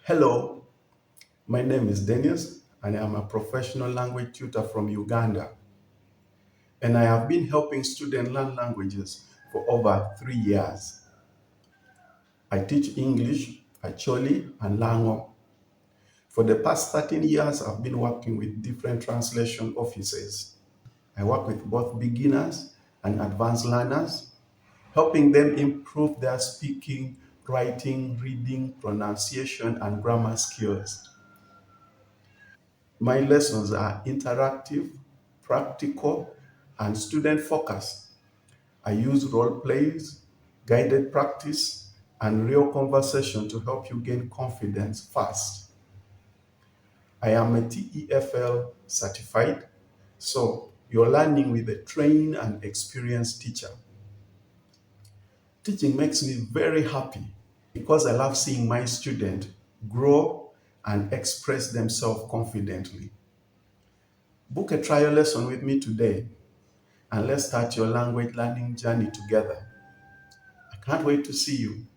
Hello, my name is Dennis and I am a professional language tutor from Uganda. And I have been helping students learn languages for over 3 years. I teach English, Acholi, and Lango. For the past 13 years, I've been working with different translation offices. I work with both beginners and advanced learners, helping them improve their speaking, writing, reading, pronunciation, and grammar skills. My lessons are interactive, practical, and student focused. I use role plays, guided practice, and real conversation to help you gain confidence fast. I am a TEFL certified, so you're learning with a trained and experienced teacher. Teaching makes me very happy because I love seeing my students grow and express themselves confidently. Book a trial lesson with me today and let's start your language learning journey together. I can't wait to see you.